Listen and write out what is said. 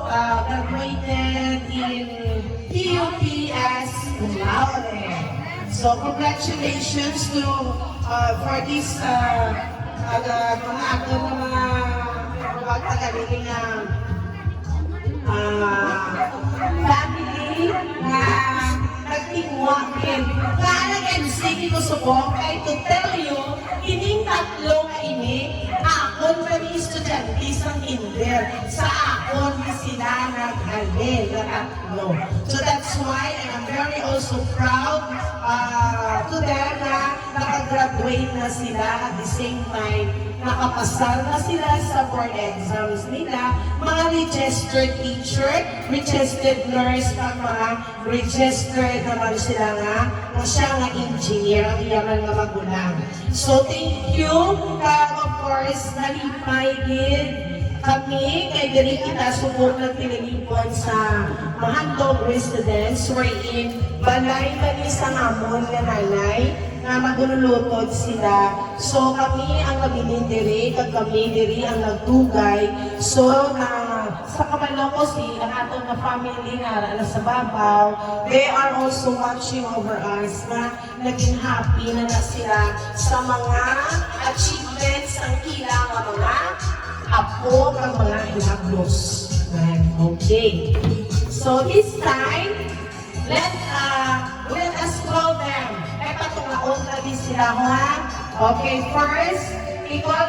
graduated in PUPS cum laude. So congratulations to for this mga ato na mga pagtagaling family na nagtimuakin. Kaya sige ko subok ay to tell you, ining tatlo nga ini, akon pa ni estudyante sa kinder. Sa akon ni sila naghalin na tatlo. So that's why I am very also proud to them na nakagraduate na sila at the same time nakapasal na sila sa board exams nila, mga registered teacher, registered nurse, at mga registered naman sila nga, na siya nga engineer, ang iyaman nga magulang. So thank you, of course, nalipay din kami, kay diri kita subok ng tinilipon sa mahandog residence wherein balay manis ang amon nga nanay na magululutod sila. So kami ang nabilin diri, kag kami diri ang nagtugay. So na sa kabalo ko ang atong na family nga sa babaw, they are also watching over us na naging happy na sila sa mga achievements ang kila nga mga apo kang mga hinablos. Okay. So this time, let us call them. Patungaon na din sila ha. Okay, first, equal